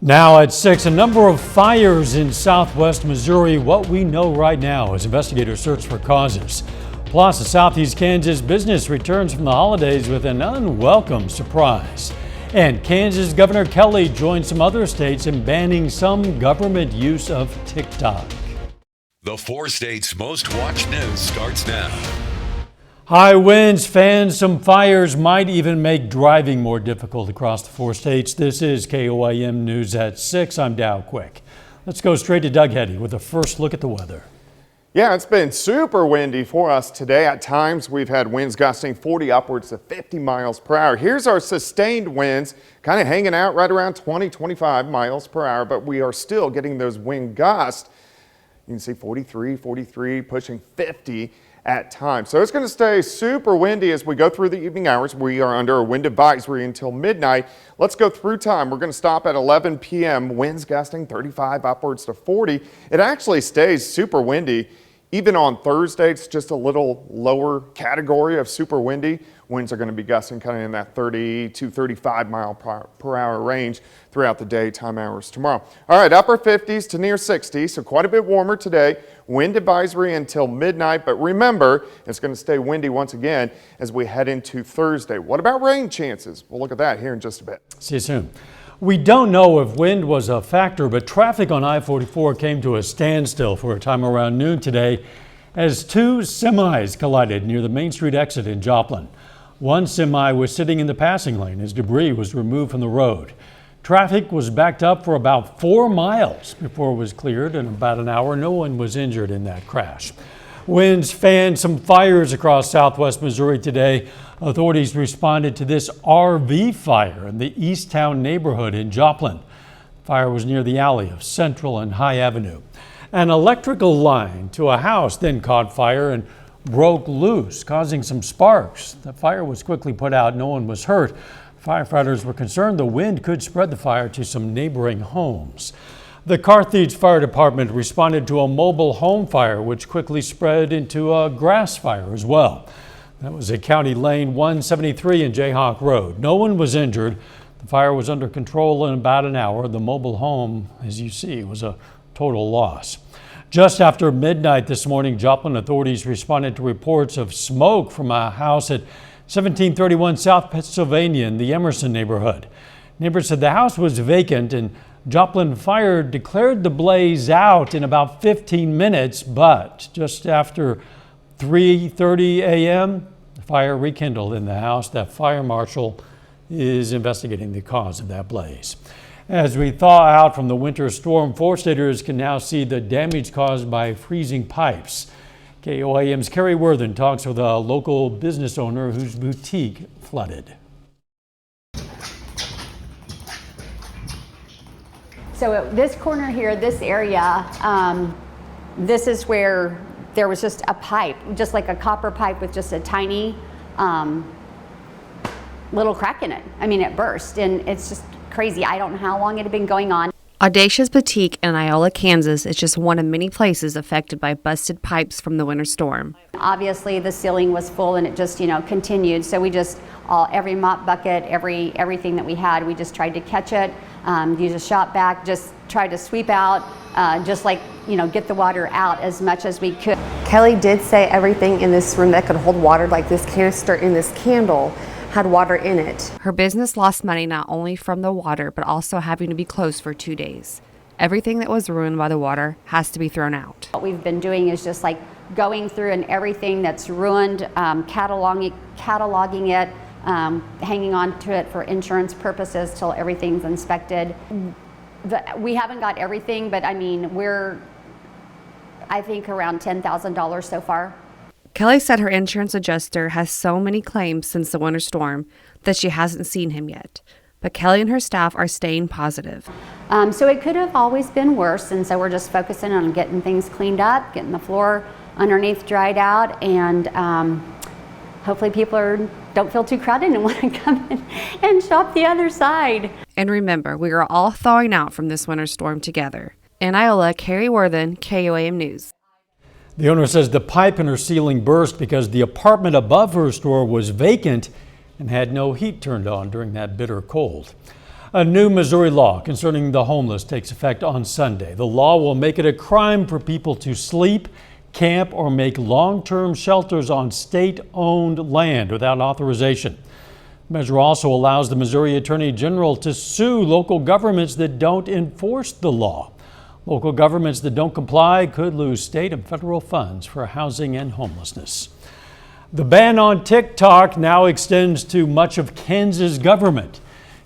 Now at 6, a number of fires in southwest Missouri. What we know right now as investigators search for causes. Plus, a southeast Kansas business returns from the holidays with an unwelcome surprise. And Kansas Governor Kelly joins some other states in banning some government use of TikTok. The 4 states' most watched news starts now. High winds, fans, some fires might even make driving more difficult across the 4 states. This is KOAM News at 6. I'm Dow Quick. Let's go straight to Doug Heddy with a first look at the weather. Yeah, it's been super windy for us today. At times, we've had winds gusting 40 upwards to 50 miles per hour. Here's our sustained winds, kind of hanging out right around 20, 25 miles per hour, but we are still getting those wind gusts. You can see 43, pushing 50 at times. So it's going to stay super windy as we go through the evening hours. We are under a wind advisory until midnight. Let's go through time. We're going to stop at 11 p.m. Winds gusting 35 upwards to 40. It actually stays super windy. Even on Thursday, it's just a little lower category of super windy. Winds are going to be gusting kind of in that 30 to 35 mile per hour range throughout the daytime hours tomorrow. All right, upper 50s to near 60, so quite a bit warmer today. Wind advisory until midnight, but remember, it's going to stay windy once again as we head into Thursday. What about rain chances? We'll look at that here in just a bit. See you soon. We don't know if wind was a factor, but traffic on I-44 came to a standstill for a time around noon today as 2 semis collided near the Main Street exit in Joplin. One semi was sitting in the passing lane as debris was removed from the road. Traffic was backed up for about 4 miles before it was cleared. In about an hour, no one was injured in that crash. Winds fanned some fires across southwest Missouri today. Authorities responded to this RV fire in the Easttown neighborhood in Joplin. The fire was near the alley of Central and High Avenue. An electrical line to a house then caught fire and broke loose, causing some sparks. The fire was quickly put out. No one was hurt. Firefighters were concerned the wind could spread the fire to some neighboring homes. The Carthage Fire Department responded to a mobile home fire, which quickly spread into a grass fire as well. That was at County Lane 173 and Jayhawk Road. No one was injured. The fire was under control in about an hour. The mobile home, as you see, was a total loss. Just after midnight this morning, Joplin authorities responded to reports of smoke from a house at 1731 South Pennsylvania in the Emerson neighborhood. Neighbors said the house was vacant and Joplin Fire declared the blaze out in about 15 minutes, but just after 3:30 a.m., the fire rekindled in the house. That fire marshal is investigating the cause of that blaze. As we thaw out from the winter storm, 4-staters can now see the damage caused by freezing pipes. KOAM's Carrie Worthen talks with a local business owner whose boutique flooded. So this corner here, this area, this is where there was just a pipe, just like a copper pipe with just a tiny little crack in it. I mean, it burst, and it's just crazy. I don't know how long it had been going on. Audacious Boutique in Iola, Kansas is just one of many places affected by busted pipes from the winter storm. Obviously, the ceiling was full, and it just, continued. So we just, every mop bucket, everything that we had, we just tried to catch it, use a shop vac, just tried to sweep out, just like, get the water out as much as we could. Kelly did say everything in this room that could hold water, like this canister and this candle, had water in it. Her business lost money not only from the water, but also having to be closed for 2 days. Everything that was ruined by the water has to be thrown out. What we've been doing is just like going through and everything that's ruined, cataloging it, hanging on to it for insurance purposes till everything's inspected. We haven't got everything, but I mean, I think around $10,000 so far. Kelly said her insurance adjuster has so many claims since the winter storm that she hasn't seen him yet. But Kelly and her staff are staying positive. So it could have always been worse, and so we're just focusing on getting things cleaned up, getting the floor underneath dried out, and hopefully people don't feel too crowded and want to come in and shop the other side. And remember, we are all thawing out from this winter storm together. In Iola, Carrie Worthen, KOAM News. The owner says the pipe in her ceiling burst because the apartment above her store was vacant and had no heat turned on during that bitter cold. A new Missouri law concerning the homeless takes effect on Sunday. The law will make it a crime for people to sleep, camp, or make long-term shelters on state-owned land without authorization. The measure also allows the Missouri Attorney General to sue local governments that don't enforce the law. Local governments that don't comply could lose state and federal funds for housing and homelessness. The ban on TikTok now extends to much of Kansas government.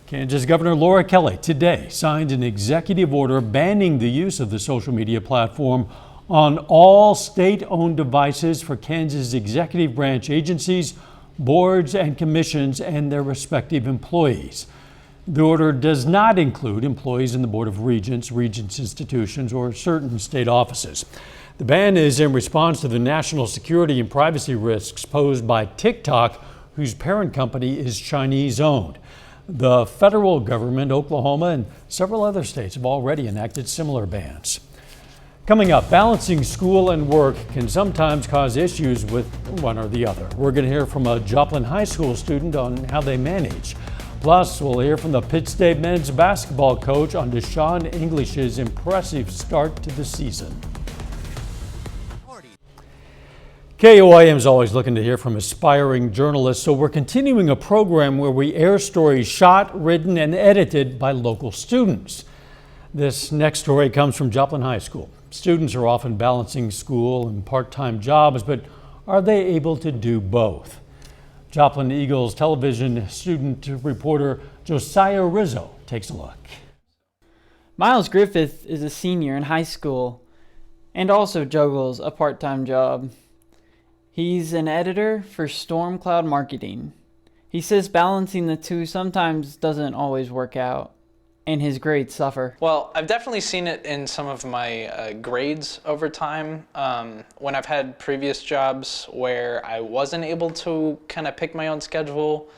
Kansas Governor Laura Kelly today signed an executive order banning the use of the social media platform on all state-owned devices for Kansas executive branch agencies, boards, and commissions and their respective employees. The order does not include employees in the Board of Regents, Regents institutions, or certain state offices. The ban is in response to the national security and privacy risks posed by TikTok, whose parent company is Chinese-owned. The federal government, Oklahoma, and several other states have already enacted similar bans. Coming up, balancing school and work can sometimes cause issues with one or the other. We're going to hear from a Joplin High School student on how they manage. Plus, we'll hear from the Pitt State men's basketball coach on Deshaun English's impressive start to the season. KOAM is always looking to hear from aspiring journalists, so we're continuing a program where we air stories shot, written, and edited by local students. This next story comes from Joplin High School. Students are often balancing school and part-time jobs, but are they able to do both? Joplin Eagles television student reporter Josiah Rizzo takes a look. Miles Griffith is a senior in high school and also juggles a part-time job. He's an editor for Storm Cloud Marketing. He says balancing the two sometimes doesn't always work out, and his grades suffer. Well, I've definitely seen it in some of my grades over time. When I've had previous jobs where I wasn't able to kind of pick my own schedule,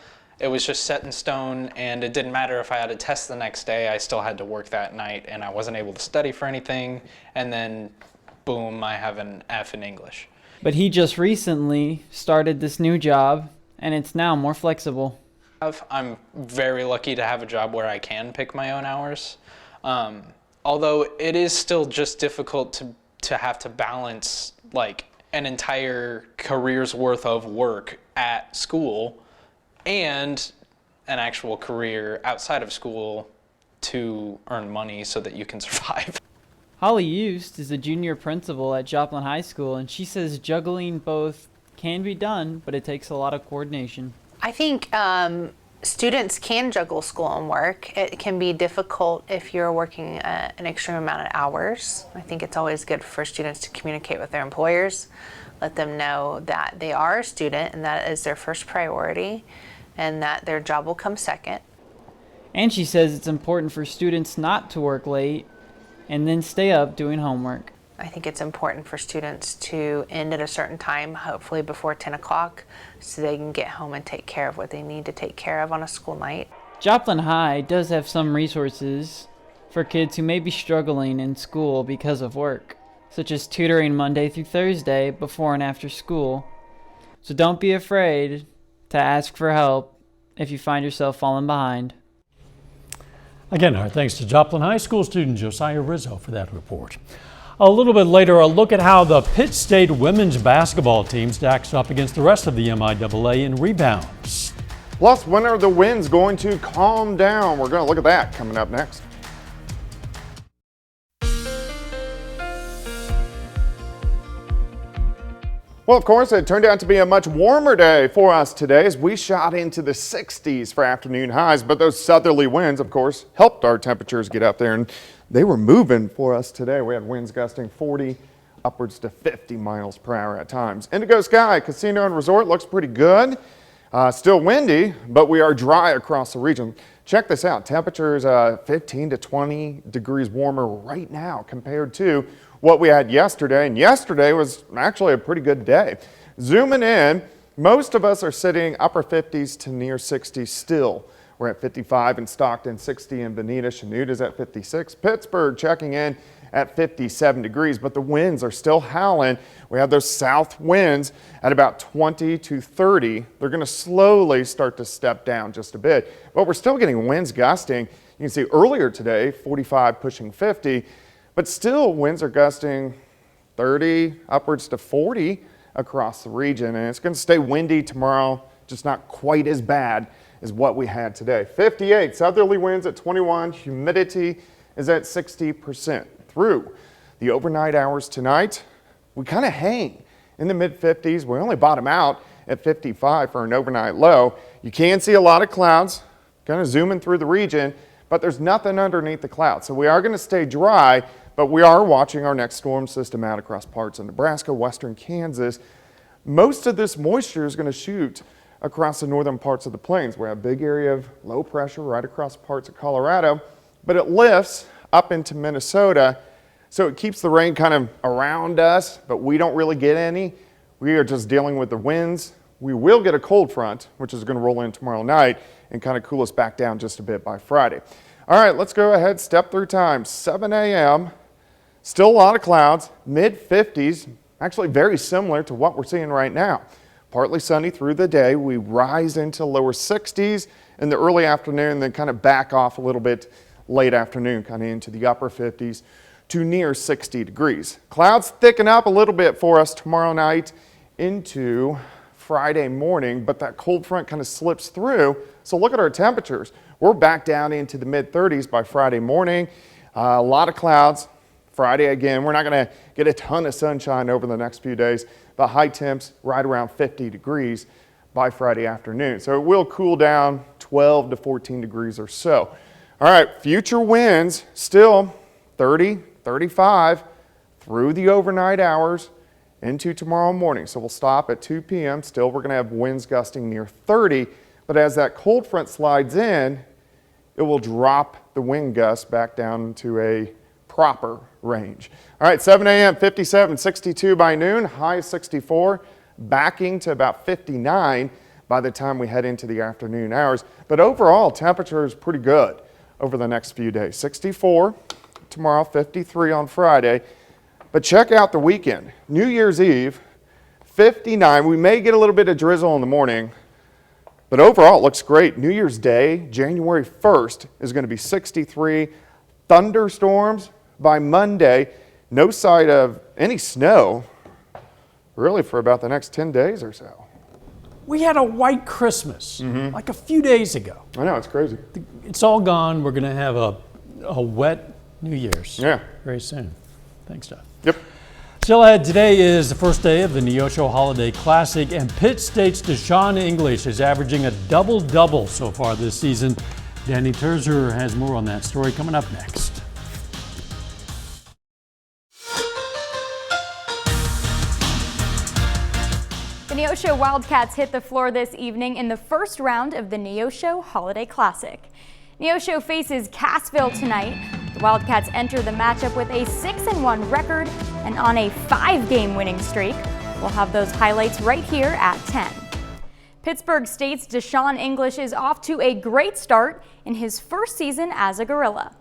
it was just set in stone, and it didn't matter if I had a test the next day, I still had to work that night, and I wasn't able to study for anything, and then boom, I have an F in English. But he just recently started this new job, and it's now more flexible. I'm very lucky to have a job where I can pick my own hours. Although it is still just difficult to have to balance like an entire career's worth of work at school and an actual career outside of school to earn money so that you can survive. Holly Eust is a junior principal at Joplin High School, and she says juggling both can be done, but it takes a lot of coordination. I think students can juggle school and work. It can be difficult if you're working an extreme amount of hours. I think it's always good for students to communicate with their employers, let them know that they are a student and that is their first priority and that their job will come second. And she says it's important for students not to work late and then stay up doing homework. I think it's important for students to end at a certain time, hopefully before 10 o'clock, so they can get home and take care of what they need to take care of on a school night. Joplin High does have some resources for kids who may be struggling in school because of work, such as tutoring Monday through Thursday before and after school. So don't be afraid to ask for help if you find yourself falling behind. Again, our thanks to Joplin High School student Josiah Rizzo for that report. A little bit later, a look at how the Pitt State women's basketball team stacks up against the rest of the MIAA in rebounds. Plus, when are the winds going to calm down? We're going to look at that coming up next. Well, of course, it turned out to be a much warmer day for us today as we shot into the 60s for afternoon highs. But those southerly winds, of course, helped our temperatures get up there, and they were moving for us today. We had winds gusting 40, upwards to 50 miles per hour at times. Indigo Sky Casino and Resort looks pretty good. Still windy, but we are dry across the region. Check this out. Temperatures 15 to 20 degrees warmer right now compared to what we had yesterday. And yesterday was actually a pretty good day. Zooming in, most of us are sitting upper 50s to near 60s still. We're at 55 in Stockton, 60 in Bonita. Chanuta's at 56. Pittsburgh checking in at 57 degrees, but the winds are still howling. We have those south winds at about 20 to 30. They're going to slowly start to step down just a bit, but we're still getting winds gusting, You can see earlier today, 45 pushing 50, but still winds are gusting 30 upwards to 40 across the region, and it's going to stay windy tomorrow, just not quite as bad as what we had today. 58 southerly winds at 21, humidity is at 60%. Through the overnight hours tonight, we kind of hang in the mid 50s. We only bottom out at 55 for an overnight low. You can see a lot of clouds kind of zooming through the region, but there's nothing underneath the clouds. So we are going to stay dry, but we are watching our next storm system out across parts of Nebraska, western Kansas. Most of this moisture is going to shoot across the northern parts of the plains. We have a big area of low pressure right across parts of Colorado, but it lifts up into Minnesota, so it keeps the rain kind of around us, but we don't really get any. We are just dealing with the winds. We will get a cold front, which is going to roll in tomorrow night and kind of cool us back down just a bit by Friday. All right, let's go ahead, step through time. 7 a.m., still a lot of clouds, mid 50s, actually very similar to what we're seeing right now. Partly sunny through the day. We rise into lower 60s in the early afternoon, then kind of back off a little bit late afternoon, kind of into the upper 50s to near 60 degrees. Clouds thicken up a little bit for us tomorrow night into Friday morning, but that cold front kind of slips through. So look at our temperatures. We're back down into the mid 30s by Friday morning. A lot of clouds. Friday again, we're not going to get a ton of sunshine over the next few days, but high temps right around 50 degrees by Friday afternoon. So it will cool down 12 to 14 degrees or so. All right, future winds still 30, 35 through the overnight hours into tomorrow morning. So we'll stop at 2 p.m. Still, we're going to have winds gusting near 30, but as that cold front slides in, it will drop the wind gusts back down to a proper range. All right, 7 a.m., 57, 62 by noon, high 64, backing to about 59 by the time we head into the afternoon hours. But overall, temperature is pretty good over the next few days. 64 tomorrow, 53 on Friday. But check out the weekend. New Year's Eve, 59. We may get a little bit of drizzle in the morning, but overall it looks great. New Year's Day, January 1st, is going to be 63. Thunderstorms by Monday. No sight of any snow really for about the next 10 days or so. We had a white Christmas like a few days ago. I know, it's crazy. It's all gone. We're going to have a wet New Year's very soon. Thanks, Doug. Yep. Still ahead, today is the first day of the Neosho Holiday Classic, and Pitt State's Deshaun English is averaging a double-double so far this season. Danny Terzer has more on that story coming up next. The Neosho Wildcats hit the floor this evening in the first round of the Neosho Holiday Classic. Neosho faces Cassville tonight. The Wildcats enter the matchup with a 6-1 record and on a 5-game winning streak. We'll have those highlights right here at 10. Pittsburgh State's Deshaun English is off to a great start in his first season as a Gorilla.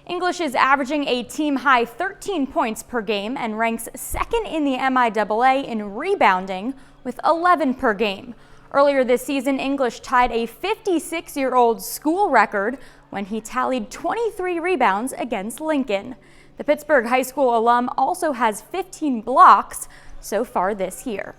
English is averaging a team-high 13 points per game and ranks second in the MIAA in rebounding with 11 per game. Earlier this season, English tied a 56-year-old school record when he tallied 23 rebounds against Lincoln. The Pittsburgh High School alum also has 15 blocks so far this year.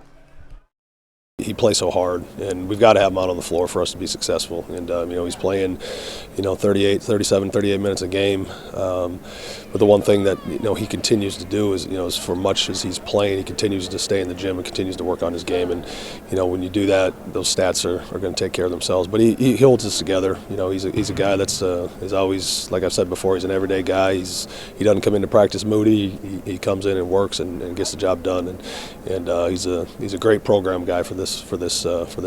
He plays so hard, and we've got to have him out on the floor for us to be successful. And, he's playing, 37, 38 minutes a game. But the one thing that, he continues to do is, as for much as he's playing, he continues to stay in the gym and continues to work on his game. And, when you do that, those stats are going to take care of themselves. But he holds us together. He's a guy that's is always, like I've said before, he's an everyday guy. He doesn't come into practice moody. He comes in and works and gets the job done. And he's a great program guy for this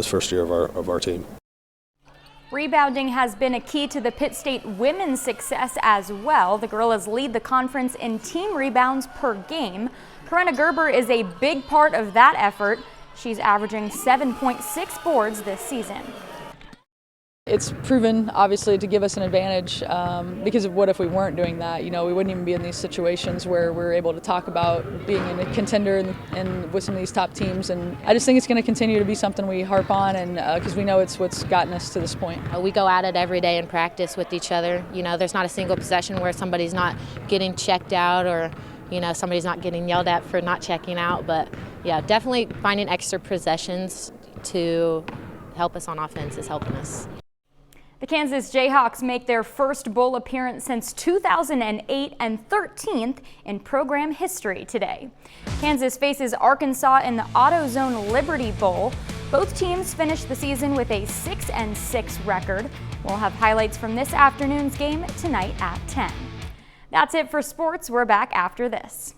first year of our team. Rebounding has been a key to the Pitt State women's success as well. The Gorillas lead the conference in team rebounds per game. Corinna Gerber is a big part of that effort. She's averaging 7.6 boards this season. It's proven, obviously, to give us an advantage because of what if we weren't doing that? You know, we wouldn't even be in these situations where we're able to talk about being in a contender and with some of these top teams. And I just think it's going to continue to be something we harp on, and because we know it's what's gotten us to this point. We go at it every day in practice with each other. You know, there's not a single possession where somebody's not getting checked out or, you know, somebody's not getting yelled at for not checking out. But yeah, definitely finding extra possessions to help us on offense is helping us. The Kansas Jayhawks make their first bowl appearance since 2008 and 13th in program history today. Kansas faces Arkansas in the AutoZone Liberty Bowl. Both teams finished the season with a 6-6 record. We'll have highlights from this afternoon's game tonight at 10. That's it for sports. We're back after this.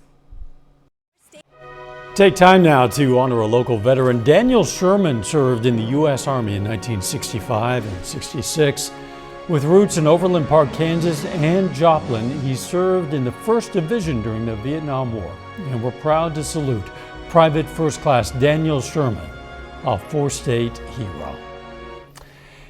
Take time now to honor a local veteran. Daniel Sherman served in the U.S. Army in 1965 and 66. With roots in Overland Park, Kansas and Joplin, he served in the 1st Division during the Vietnam War. And we're proud to salute Private First Class Daniel Sherman, a 4-state hero.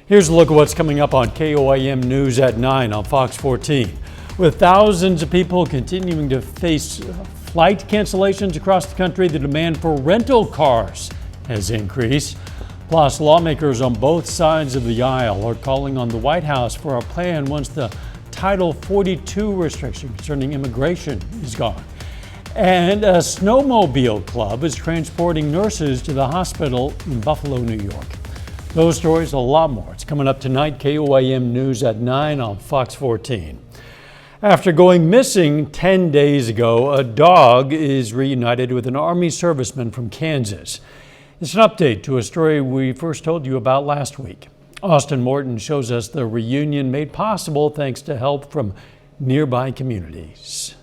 Here's a look at what's coming up on KOAM News at 9 on Fox 14. With thousands of people continuing to face flight cancellations across the country, the demand for rental cars has increased. Plus, lawmakers on both sides of the aisle are calling on the White House for a plan once the Title 42 restriction concerning immigration is gone. And a snowmobile club is transporting nurses to the hospital in Buffalo, New York. Those stories, a lot more. It's coming up tonight, KOAM News at 9 on Fox 14. After going missing 10 days ago, a dog is reunited with an Army serviceman from Kansas. It's an update to a story we first told you about last week. Austin Morton shows us the reunion made possible thanks to help from nearby communities.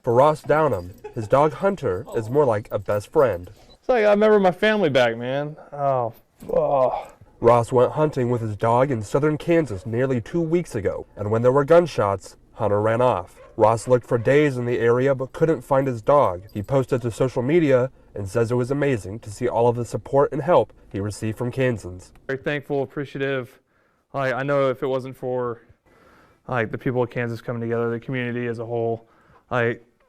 For Ross Downham, his dog Hunter is more like a best friend. It's like I remember my family back, man. Oh. Ross went hunting with his dog in southern Kansas nearly 2 weeks ago, and when there were gunshots, Hunter ran off. Ross looked for days in the area but couldn't find his dog. He posted to social media and says it was amazing to see all of the support and help he received from Kansans. Very thankful, appreciative. I know if it wasn't for the people of Kansas coming together, the community as a whole,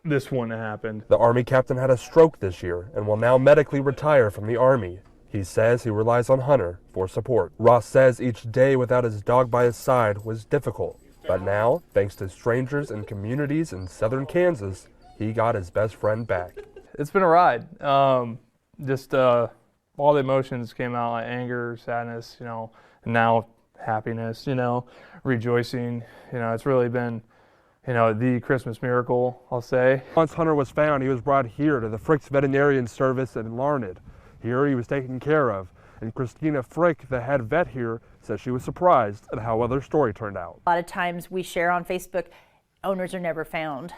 this wouldn't have happened. The Army captain had a stroke this year and will now medically retire from the Army. He says he relies on Hunter for support. Ross says each day without his dog by his side was difficult, but now, thanks to strangers and communities in southern Kansas, he got his best friend back. It's been a ride. All the emotions came out, like anger, sadness, and now happiness, rejoicing. It's really been, the Christmas miracle, I'll say. Once Hunter was found, he was brought here to the Frick's Veterinarian Service in Larned. Here he was taken care of, and Christina Frick, the head vet here, says she was surprised at how well their story turned out. A lot of times we share on Facebook, owners are never found.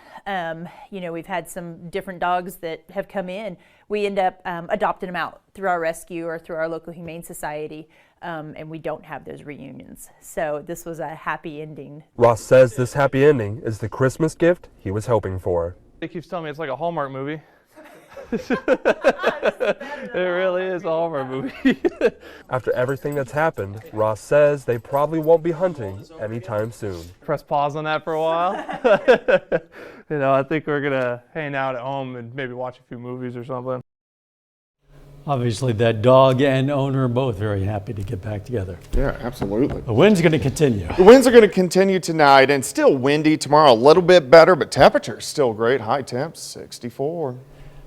We've had some different dogs that have come in. We end up adopting them out through our rescue or through our local humane society, and we don't have those reunions. So this was a happy ending. Ross says this happy ending is the Christmas gift he was hoping for. He keeps telling me it's like a Hallmark movie. It really is a Hallmark movie. After everything that's happened, Ross says they probably won't be hunting anytime soon. Press pause on that for a while. I think we're gonna hang out at home and maybe watch a few movies or something. Obviously, that dog and owner both very happy to get back together. Yeah, absolutely. The wind's going to continue. The winds are going to continue tonight and still windy tomorrow. A little bit better, but temperatures still great. High temps 64.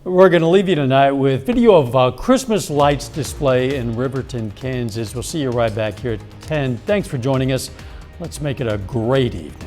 We're going to leave you tonight with video of a Christmas lights display in Riverton, Kansas. We'll see you right back here at 10. Thanks for joining us. Let's make it a great evening.